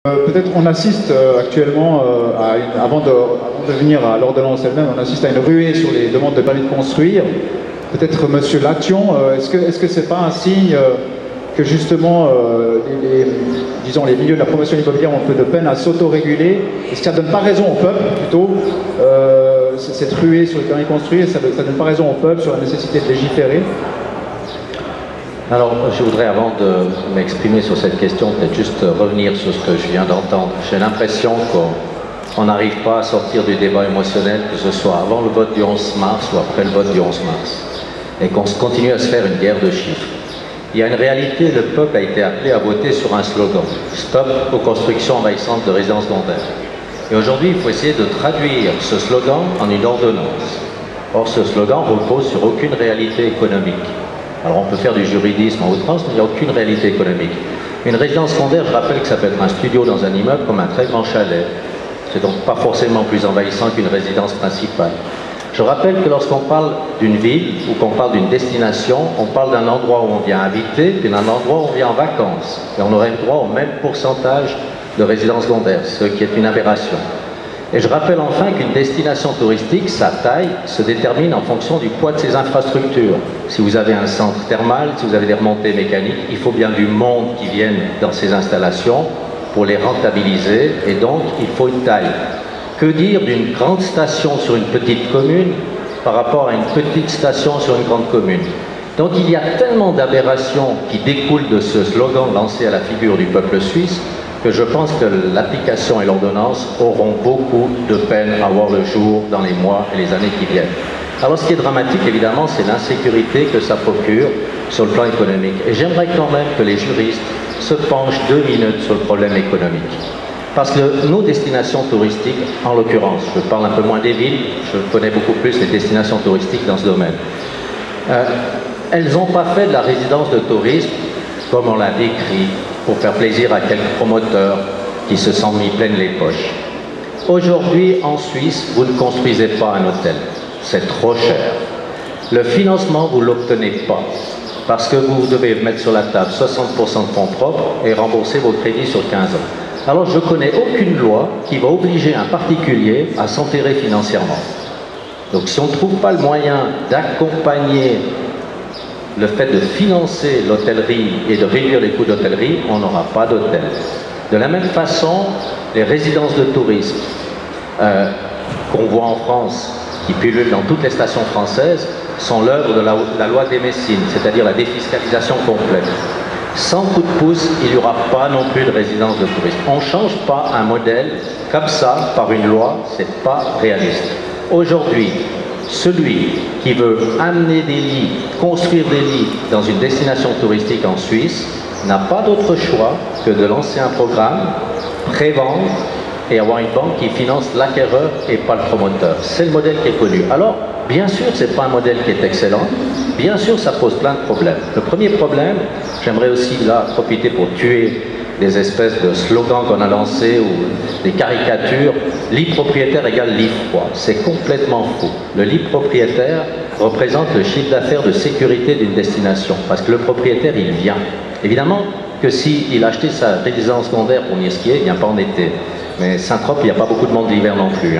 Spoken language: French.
Peut-être on assiste actuellement, avant de venir à l'ordonnance elle-même, on assiste à une ruée sur les demandes de permis de construire. Peut-être Monsieur Lation, est-ce que c'est pas un signe que justement disons, les milieux de la promotion immobilière ont un peu de peine à s'autoréguler? Est-ce que ça ne donne pas raison au peuple plutôt, cette ruée sur les permis de construire, ça ne donne pas raison au peuple sur la nécessité de légiférer? Alors, je voudrais, avant de m'exprimer sur cette question, peut-être juste revenir sur ce que je viens d'entendre. J'ai l'impression qu'on n'arrive pas à sortir du débat émotionnel, que ce soit avant le vote du 11 mars ou après le vote du 11 mars, et qu'on continue à se faire une guerre de chiffres. Il y a une réalité, le peuple a été appelé à voter sur un slogan: Stop aux constructions envahissantes de résidences secondaires. Et aujourd'hui, il faut essayer de traduire ce slogan en une ordonnance. Or, ce slogan repose sur aucune réalité économique. Alors on peut faire du juridisme en outrance, mais il n'y a aucune réalité économique. Une résidence secondaire, je rappelle que ça peut être un studio dans un immeuble comme un très grand chalet. C'est donc pas forcément plus envahissant qu'une résidence principale. Je rappelle que lorsqu'on parle d'une ville ou qu'on parle d'une destination, on parle d'un endroit où on vient habiter, puis d'un endroit où on vient en vacances. Et on aurait le droit au même pourcentage de résidences secondaires, ce qui est une aberration. Et je rappelle enfin qu'une destination touristique, sa taille se détermine en fonction du poids de ses infrastructures. Si vous avez un centre thermal, si vous avez des remontées mécaniques, il faut bien du monde qui vienne dans ces installations pour les rentabiliser, et donc il faut une taille. Que dire d'une grande station sur une petite commune par rapport à une petite station sur une grande commune? Donc il y a tellement d'aberrations qui découlent de ce slogan lancé à la figure du peuple suisse que je pense que l'application et l'ordonnance auront beaucoup de peine à voir le jour dans les mois et les années qui viennent. Alors ce qui est dramatique, évidemment, c'est l'insécurité que ça procure sur le plan économique. Et j'aimerais quand même que les juristes se penchent 2 minutes sur le problème économique. Parce que nos destinations touristiques, en l'occurrence, je parle un peu moins des villes, je connais beaucoup plus les destinations touristiques dans ce domaine, elles n'ont pas fait de la résidence de tourisme comme on l'a décrit, pour faire plaisir à quelques promoteurs qui se sont mis pleines les poches. Aujourd'hui, en Suisse, vous ne construisez pas un hôtel. C'est trop cher. Le financement, vous ne l'obtenez pas. Parce que vous devez mettre sur la table 60% de fonds propres et rembourser vos crédits sur 15 ans. Alors, je ne connais aucune loi qui va obliger un particulier à s'enterrer financièrement. Donc, si on ne trouve pas le moyen d'accompagner le fait de financer l'hôtellerie et de réduire les coûts d'hôtellerie, on n'aura pas d'hôtel. De la même façon, les résidences de tourisme qu'on voit en France, qui pullulent dans toutes les stations françaises, sont l'œuvre de la loi des Messines, c'est-à-dire la défiscalisation complète. Sans coup de pouce, il n'y aura pas non plus de résidence de tourisme. On ne change pas un modèle comme ça par une loi, ce n'est pas réaliste. Aujourd'hui, celui qui veut amener des lits, construire des lits dans une destination touristique en Suisse, n'a pas d'autre choix que de lancer un programme, prévendre et avoir une banque qui finance l'acquéreur et pas le promoteur. C'est le modèle qui est connu. Alors, bien sûr, ce n'est pas un modèle qui est excellent. Bien sûr, ça pose plein de problèmes. Le premier problème, j'aimerais aussi là profiter pour tuer des espèces de slogans qu'on a lancés ou des caricatures. Lit propriétaire égale lit froid. C'est complètement faux. Le lit propriétaire représente le chiffre d'affaires de sécurité d'une destination. Parce que le propriétaire, il vient. Évidemment que s'il achetait sa résidence secondaire pour venir skier, il ne vient pas en été. Mais Saint-Trope, il n'y a pas beaucoup de monde l'hiver non plus.